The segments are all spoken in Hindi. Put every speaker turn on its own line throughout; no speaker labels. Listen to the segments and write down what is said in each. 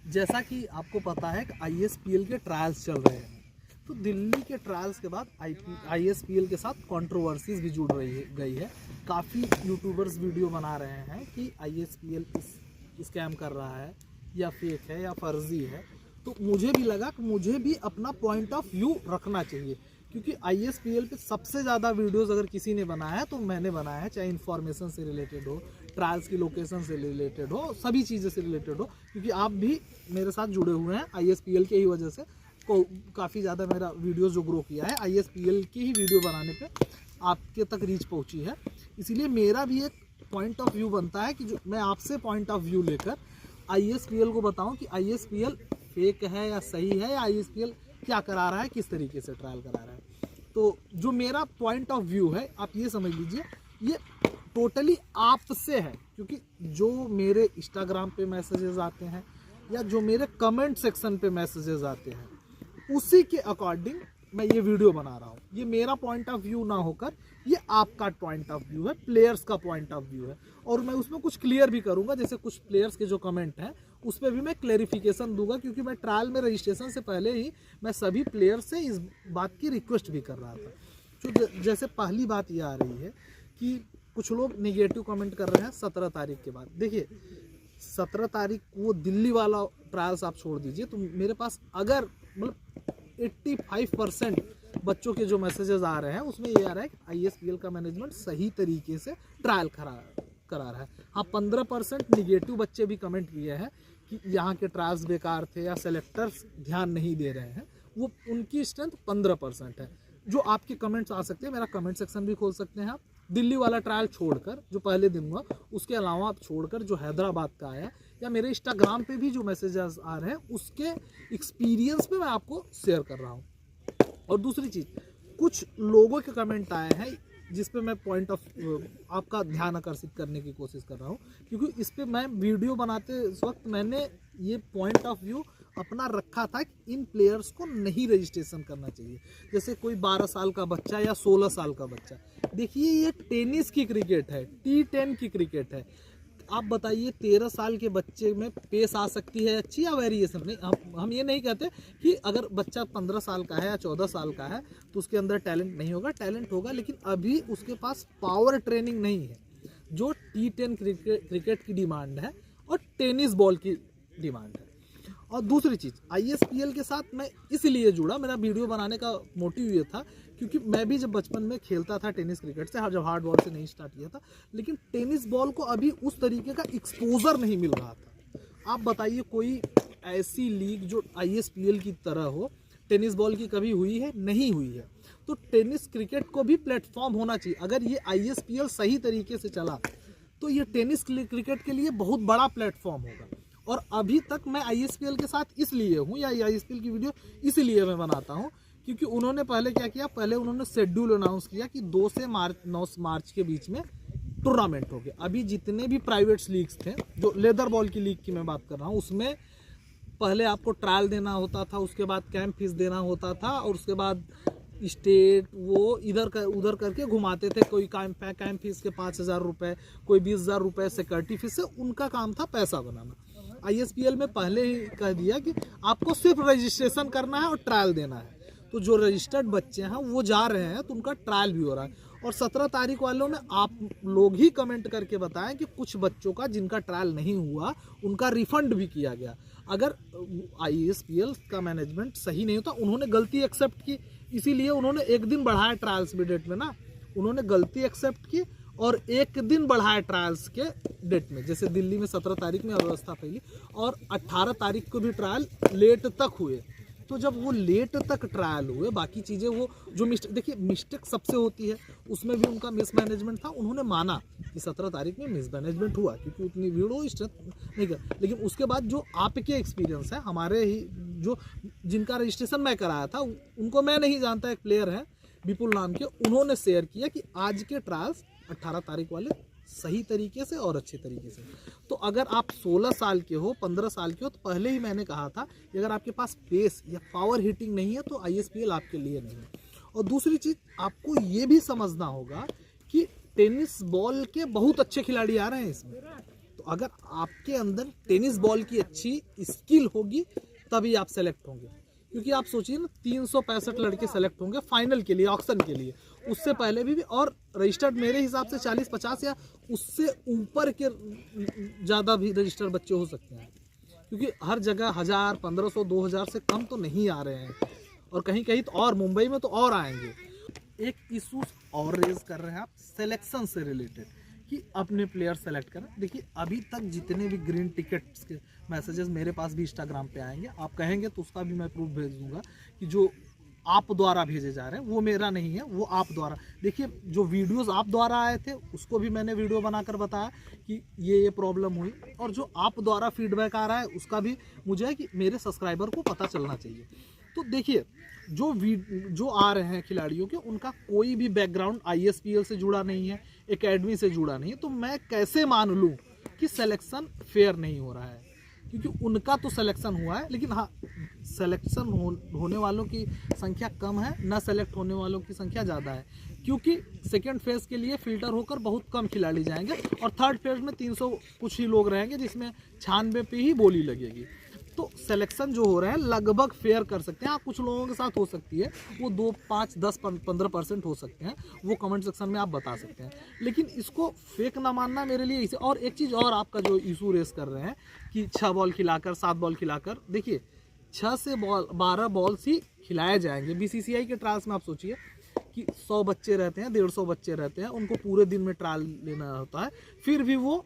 जैसा कि आपको पता है कि ISPL के ट्रायल्स चल रहे हैं, तो दिल्ली के ट्रायल्स के बाद ISPL के साथ कंट्रोवर्सीज भी जुड़ गई है। काफ़ी यूट्यूबर्स वीडियो बना रहे हैं कि ISPL स्कैम कर रहा है या फेक है या फर्जी है। तो मुझे भी लगा कि मुझे भी अपना पॉइंट ऑफ व्यू रखना चाहिए, क्योंकि ISPL पे सबसे ज़्यादा वीडियोस अगर किसी ने बनाया है तो मैंने बनाया है, चाहे इन्फॉर्मेशन से रिलेटेड हो, ट्रायल्स की लोकेशन से रिलेटेड हो, सभी चीज़ें से रिलेटेड हो, क्योंकि आप भी मेरे साथ जुड़े हुए हैं ISPL के ही वजह से। काफ़ी ज़्यादा मेरा वीडियो जो ग्रो किया है ISPL की ही वीडियो बनाने पे आपके तक रीच पहुंची है। इसीलिए मेरा भी एक पॉइंट ऑफ व्यू बनता है कि जो मैं आपसे पॉइंट ऑफ व्यू लेकर ISPL को बताऊं कि ISPL फेक है या सही है, या ISPL क्या करा रहा है, किस तरीके से ट्रायल करा रहा है। तो जो मेरा पॉइंट ऑफ व्यू है, आप ये समझ लीजिए, ये टोटली आपसे है, क्योंकि जो मेरे इंस्टाग्राम पे मैसेजेस आते हैं या जो मेरे कमेंट सेक्शन पे मैसेजेस आते हैं, उसी के अकॉर्डिंग मैं ये वीडियो बना रहा हूँ। ये मेरा पॉइंट ऑफ व्यू ना होकर ये आपका पॉइंट ऑफ व्यू है, प्लेयर्स का पॉइंट ऑफ व्यू है। और मैं उसमें कुछ क्लियर भी करूँगा, जैसे कुछ प्लेयर्स के जो कमेंट हैं उस पर भी मैं क्लेरिफिकेशन दूंगा, क्योंकि मैं ट्रायल में रजिस्ट्रेशन से पहले ही मैं सभी प्लेयर्स से इस बात की रिक्वेस्ट भी कर रहा था। तो जैसे पहली बात ये आ रही है कि कुछ लोग निगेटिव कमेंट कर रहे हैं 17 तारीख के बाद। देखिए 17 तारीख वो दिल्ली वाला ट्रायल्स आप छोड़ दीजिए, तो मेरे पास अगर मतलब 85% बच्चों के जो मैसेजेस आ रहे हैं उसमें ये आ रहा है कि ISPL का मैनेजमेंट सही तरीके से ट्रायल करा रहा है। हाँ, 15% निगेटिव बच्चे भी कमेंट किए हैं कि यहाँ के ट्रायल्स बेकार थे या सेलेक्टर्स ध्यान नहीं दे रहे हैं। वो उनकी स्ट्रेंथ 15% है। जो आपके कमेंट्स आ सकते हैं, मेरा कमेंट सेक्शन भी खोल सकते हैं आप। दिल्ली वाला ट्रायल छोड़कर जो पहले दिन हुआ, उसके अलावा आप छोड़कर जो हैदराबाद का आया, या मेरे इंस्टाग्राम पे भी जो मैसेजेस आ रहे हैं उसके एक्सपीरियंस पे मैं आपको शेयर कर रहा हूँ। और दूसरी चीज़, कुछ लोगों के कमेंट आए हैं जिस पे मैं पॉइंट ऑफ आपका ध्यान आकर्षित करने की कोशिश कर रहा हूँ, क्योंकि इस पे मैं वीडियो बनाते वक्त मैंने ये पॉइंट ऑफ व्यू अपना रखा था कि इन प्लेयर्स को नहीं रजिस्ट्रेशन करना चाहिए। जैसे कोई 12 साल का बच्चा या 16 साल का बच्चा, देखिए ये टेनिस की क्रिकेट है, T10 की क्रिकेट है। आप बताइए 13 साल के बच्चे में पेस आ सकती है अच्छी या वेरिएशन नहीं। हम ये नहीं कहते कि अगर बच्चा 15 साल का है या 14 साल का है तो उसके अंदर टैलेंट नहीं होगा, टैलेंट होगा, लेकिन अभी उसके पास पावर ट्रेनिंग नहीं है जो T10 क्रिकेट की डिमांड है और टेनिस बॉल की डिमांड है। और दूसरी चीज़, ISPL के साथ मैं इसलिए जुड़ा, मेरा वीडियो बनाने का मोटिव ये था क्योंकि मैं भी जब बचपन में खेलता था टेनिस क्रिकेट से, जब हार्ड बॉल से नहीं स्टार्ट किया था, लेकिन टेनिस बॉल को अभी उस तरीके का एक्सपोजर नहीं मिल रहा था। आप बताइए कोई ऐसी लीग जो ISPL की तरह हो, टेनिस बॉल की कभी हुई है? नहीं हुई है। तो टेनिस क्रिकेट को भी प्लेटफॉर्म होना चाहिए। अगर ये ISPL सही तरीके से चला तो ये टेनिस क्रिकेट के लिए बहुत बड़ा प्लेटफॉर्म होगा। और अभी तक मैं ISPL के साथ इसलिए हूँ, या ISPL की वीडियो इसलिए मैं बनाता हूँ क्योंकि उन्होंने पहले क्या किया, पहले उन्होंने शेड्यूल अनाउंस किया कि 2 से 9 मार्च के बीच में टूर्नामेंट हो गया। अभी जितने भी प्राइवेट लीग्स थे, जो लेदर बॉल की लीग की मैं बात कर रहा हूँ, उसमें पहले आपको ट्रायल देना होता था, उसके बाद कैंप फीस देना होता था, और उसके बाद स्टेट वो उधर करके घुमाते थे। कोई कैंप फीस के 5,000 रुपये, कोई 20,000 रुपये सिक्योरिटी फीस से, उनका काम था पैसा बनाना। ISPL में पहले ही कह दिया कि आपको सिर्फ रजिस्ट्रेशन करना है और ट्रायल देना है। तो जो रजिस्टर्ड बच्चे हैं वो जा रहे हैं, तो उनका ट्रायल भी हो रहा है। और 17 तारीख वालों ने आप लोग ही कमेंट करके बताएं कि कुछ बच्चों का जिनका ट्रायल नहीं हुआ उनका रिफंड भी किया गया। अगर ISPL का मैनेजमेंट सही नहीं होता, उन्होंने गलती एक्सेप्ट की, इसीलिए उन्होंने एक दिन बढ़ाया ट्रायल्स भी डेट में ना, उन्होंने गलती एक्सेप्ट की और एक दिन बढ़ाया ट्रायल्स के डेट में। जैसे दिल्ली में 17 तारीख में अव्यवस्था फैली और 18 तारीख को भी ट्रायल लेट तक हुए। तो जब वो लेट तक ट्रायल हुए, बाकी चीज़ें वो जो देखिए मिस्टेक सबसे होती है, उसमें भी उनका मिसमैनेजमेंट था। उन्होंने माना कि 17 तारीख में मिसमैनेजमेंट हुआ क्योंकि उतनी भीड़ हो, स्ट्रेंथ नहीं कर, लेकिन उसके बाद जो आपके एक्सपीरियंस है, हमारे ही जो जिनका रजिस्ट्रेशन मैं कराया था, उनको मैं नहीं जानता, एक प्लेयर है विपुल नाम के, उन्होंने शेयर किया कि आज के ट्रायल्स 18 तारीख वाले सही तरीके से और अच्छे तरीके से। तो अगर आप 16 साल के हो, 15 साल के हो, तो पहले ही मैंने कहा था कि अगर आपके पास पेस या पावर हिटिंग नहीं है तो ISPL आपके लिए नहीं है। और दूसरी चीज़, आपको ये भी समझना होगा कि टेनिस बॉल के बहुत अच्छे खिलाड़ी आ रहे हैं इसमें। तो अगर आपके अंदर टेनिस बॉल की अच्छी स्किल होगी तभी आप सेलेक्ट होंगे, क्योंकि आप सोचिए ना 365 लड़के सेलेक्ट होंगे फाइनल के लिए, ऑक्शन के लिए। उससे पहले भी और रजिस्टर्ड मेरे हिसाब से 40-50 या उससे ऊपर के ज़्यादा भी रजिस्टर्ड बच्चे हो सकते हैं, क्योंकि हर जगह 1000, 1500, 2000 से कम तो नहीं आ रहे हैं, और कहीं कहीं तो और मुंबई में तो और आएंगे। एक इशू और रेज कर रहे हैं आप सिलेक्शन से रिलेटेड कि अपने प्लेयर सेलेक्ट करें। देखिए अभी तक जितने भी ग्रीन टिकट्स के मैसेजेस मेरे पास भी इंस्टाग्राम पे आएंगे, आप कहेंगे तो उसका भी मैं प्रूफ भेज दूंगा कि जो आप द्वारा भेजे जा रहे हैं वो मेरा नहीं है, वो आप द्वारा। देखिए जो वीडियोस आप द्वारा आए थे उसको भी मैंने वीडियो बनाकर बताया कि ये प्रॉब्लम हुई, और जो आप द्वारा फीडबैक आ रहा है उसका भी मुझे है कि मेरे सब्सक्राइबर को पता चलना चाहिए। तो देखिए जो आ रहे हैं खिलाड़ियों के, उनका कोई भी बैकग्राउंड ISPL से जुड़ा नहीं है, एकेडमी से जुड़ा नहीं है, तो मैं कैसे मान लूँ कि सिलेक्शन फेयर नहीं हो रहा है? क्योंकि उनका तो सिलेक्शन हुआ है, लेकिन हाँ सिलेक्शन होने वालों की संख्या कम है, ना सेलेक्ट होने वालों की संख्या ज़्यादा है, क्योंकि सेकेंड फेज़ के लिए फ़िल्टर होकर बहुत कम खिलाड़ी जाएंगे, और थर्ड फेज़ में 300 कुछ ही लोग रहेंगे, जिसमें 96 पे ही बोली लगेगी। तो सिलेक्शन जो हो रहा है लगभग फेयर कर सकते हैं। हाँ कुछ लोगों के साथ हो सकती है, वो 2, 5, 10, 15% हो सकते हैं, वो कमेंट सेक्शन में आप बता सकते हैं, लेकिन इसको फेक ना मानना मेरे लिए इसे। और एक चीज़ और आपका जो इशू रेस कर रहे हैं कि 6 बॉल खिलाकर 7 बॉल खिलाकर, देखिए 6 से 12 बॉल्स ही खिलाए जाएंगे। BCCI के ट्रायल्स में आप सोचिए कि 100 बच्चे रहते हैं, 150 बच्चे रहते हैं, उनको पूरे दिन में ट्रायल लेना होता है, फिर भी वो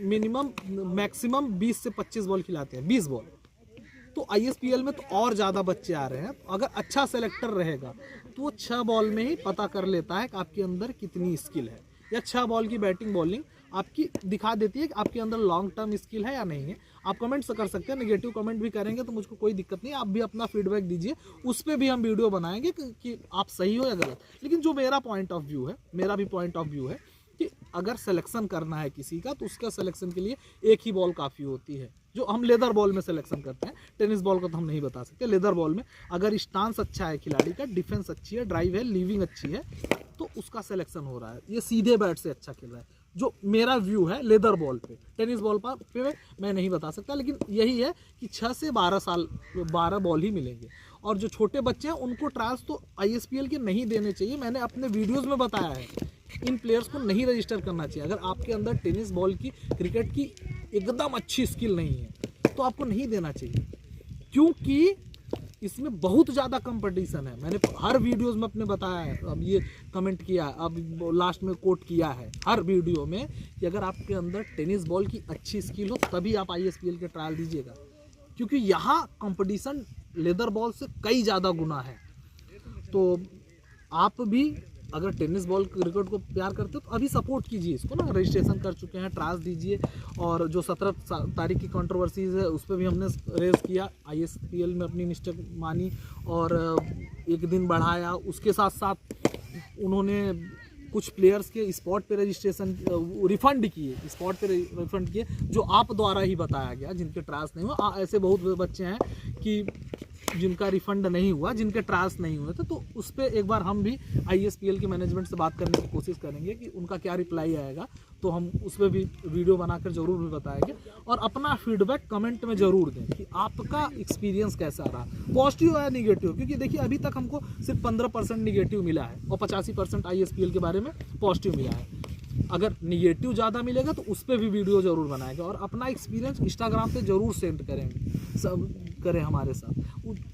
मिनिमम मैक्सिमम 20 से 25 बॉल खिलाते हैं, 20 बॉल। तो ISPL में तो और ज़्यादा बच्चे आ रहे हैं। अगर अच्छा सेलेक्टर रहेगा तो वो 6 बॉल में ही पता कर लेता है कि आपके अंदर कितनी स्किल है, या 6 बॉल की बैटिंग बॉलिंग आपकी दिखा देती है कि आपके अंदर लॉन्ग टर्म स्किल है या नहीं है। आप कमेंट्स कर सकते हैं, नेगेटिव कमेंट भी करेंगे तो मुझको कोई दिक्कत नहीं, आप भी अपना फीडबैक दीजिए, उस पर भी हम वीडियो बनाएंगे कि आप सही हो या गलत। लेकिन जो मेरा पॉइंट ऑफ व्यू है, मेरा भी पॉइंट ऑफ व्यू है कि अगर सिलेक्शन करना है किसी का तो उसका सिलेक्शन के लिए एक ही बॉल काफ़ी होती है, जो हम लेदर बॉल में सिलेक्शन करते हैं। टेनिस बॉल का तो हम नहीं बता सकते। लेदर बॉल में अगर स्टांस अच्छा है खिलाड़ी का, डिफेंस अच्छी है, ड्राइव है, लीविंग अच्छी है, तो उसका सिलेक्शन हो रहा है, ये सीधे बैट से अच्छा खेल रहा है। जो मेरा व्यू है लेदर बॉल पे, टेनिस बॉल पे मैं नहीं बता सकता, लेकिन यही है कि 6 से 12 बॉल ही मिलेंगे। और जो छोटे बच्चे हैं उनको ट्रायल्स तो ISPL के नहीं देने चाहिए। मैंने अपने वीडियोज़ में बताया है, इन प्लेयर्स को नहीं रजिस्टर करना चाहिए। अगर आपके अंदर टेनिस बॉल की, क्रिकेट की एकदम अच्छी स्किल नहीं है तो आपको नहीं देना चाहिए, क्योंकि इसमें बहुत ज़्यादा कंपटीशन है। मैंने हर वीडियोस में अपने बताया है, अब ये कमेंट किया, अब लास्ट में कोट किया है हर वीडियो में कि अगर आपके अंदर टेनिस बॉल की अच्छी स्किल हो तभी आप ISPL के ट्रायल दीजिएगा, क्योंकि यहाँ कंपटीशन लेदर बॉल से कई ज़्यादा गुना है। तो आप भी अगर टेनिस बॉल क्रिकेट को प्यार करते हो तो अभी सपोर्ट कीजिए इसको ना, रजिस्ट्रेशन कर चुके हैं, ट्रायल्स दीजिए। और जो 17 तारीख की कंट्रोवर्सीज है उस पर भी हमने रेज किया, ISPL में अपनी मिस्टेक मानी और एक दिन बढ़ाया। उसके साथ साथ उन्होंने कुछ प्लेयर्स के स्पॉट पे रजिस्ट्रेशन रिफंड किए, स्पॉट पे रिफंड किए, जो आप द्वारा ही बताया गया, जिनके ट्रायल्स नहीं हुआ। ऐसे बहुत बच्चे हैं कि जिनका रिफंड नहीं हुआ, जिनके ट्रायल्स नहीं हुए थे, तो उस पर एक बार हम भी ISPL के मैनेजमेंट से बात करने की कोशिश करेंगे कि उनका क्या रिप्लाई आएगा, तो हम उस पर भी वीडियो बनाकर ज़रूर भी बताएंगे। और अपना फीडबैक कमेंट में ज़रूर दें कि आपका एक्सपीरियंस कैसा रहा, पॉजिटिव या निगेटिव, क्योंकि देखिए अभी तक हमको सिर्फ 15% निगेटिव मिला है और 85% ISPL के बारे में पॉजिटिव मिला है। अगर निगेटिव ज़्यादा मिलेगा तो उस पर भी वीडियो ज़रूर बनाएंगे, और अपना एक्सपीरियंस इंस्टाग्राम पे ज़रूर सेंड करें हमारे साथ।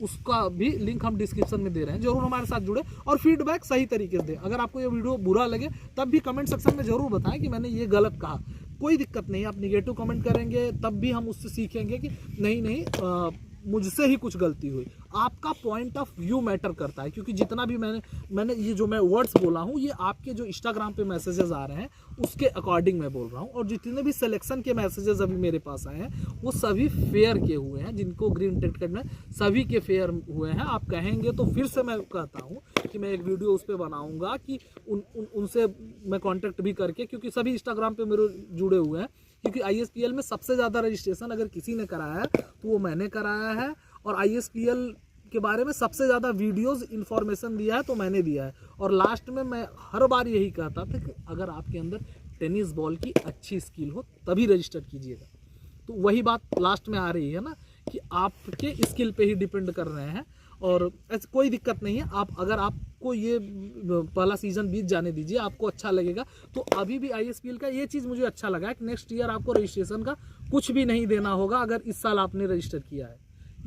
उसका भी लिंक हम डिस्क्रिप्शन में दे रहे हैं, ज़रूर हमारे साथ जुड़े और फीडबैक सही तरीके से दें। अगर आपको ये वीडियो बुरा लगे तब भी कमेंट सेक्शन में ज़रूर बताएं कि मैंने ये गलत कहा, कोई दिक्कत नहीं। आप निगेटिव कमेंट करेंगे तब भी हम उससे सीखेंगे कि नहीं मुझसे ही कुछ गलती हुई। आपका पॉइंट ऑफ व्यू मैटर करता है, क्योंकि जितना भी मैंने ये जो मैं वर्ड्स बोला हूँ ये आपके जो इंस्टाग्राम पे मैसेजेस आ रहे हैं उसके अकॉर्डिंग मैं बोल रहा हूँ। और जितने भी सिलेक्शन के मैसेजेस अभी मेरे पास आए हैं वो सभी फेयर के हुए हैं, जिनको ग्रीन टिकट में सभी के फेयर हुए हैं। आप कहेंगे तो फिर से मैं कहता हूँ कि मैं एक वीडियो उस पर बनाऊँगा कि उनसे मैं कॉन्टेक्ट भी करके, क्योंकि सभी इंस्टाग्राम पर मेरे जुड़े हुए हैं, क्योंकि ISPL में सबसे ज़्यादा रजिस्ट्रेशन अगर किसी ने कराया है तो वो मैंने कराया है, और ISPL के बारे में सबसे ज़्यादा वीडियोस इन्फॉर्मेशन दिया है तो मैंने दिया है। और लास्ट में मैं हर बार यही कहता था कि अगर आपके अंदर टेनिस बॉल की अच्छी स्किल हो तभी रजिस्टर कीजिएगा। तो वही बात लास्ट में आ रही है ना कि आपके स्किल पे ही डिपेंड कर रहे हैं, और ऐसे कोई दिक्कत नहीं है। आप अगर आपको ये पहला सीजन बीत जाने दीजिए, आपको अच्छा लगेगा तो अभी भी ISPL का ये चीज़ मुझे अच्छा लगा है कि नेक्स्ट ईयर आपको रजिस्ट्रेशन का कुछ भी नहीं देना होगा अगर इस साल आपने रजिस्टर किया है।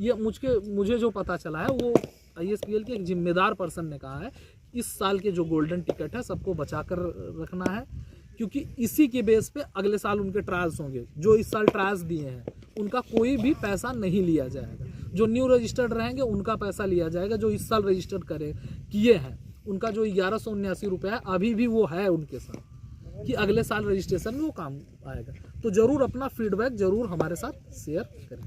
ये मुझे जो पता चला है वो ISPL के एक जिम्मेदार पर्सन ने कहा है, इस साल के जो गोल्डन टिकट है सबको बचा कर रखना है, क्योंकि इसी के बेस पे अगले साल उनके ट्रायल्स होंगे। जो इस साल ट्रायल्स दिए हैं उनका कोई भी पैसा नहीं लिया जाएगा, जो न्यू रजिस्टर्ड रहेंगे उनका पैसा लिया जाएगा। जो इस साल रजिस्टर किए हैं उनका जो 1179 रुपये है अभी भी वो है उनके साथ, कि अगले साल रजिस्ट्रेशन में वो काम आएगा। तो ज़रूर अपना फीडबैक ज़रूर हमारे साथ शेयर करें।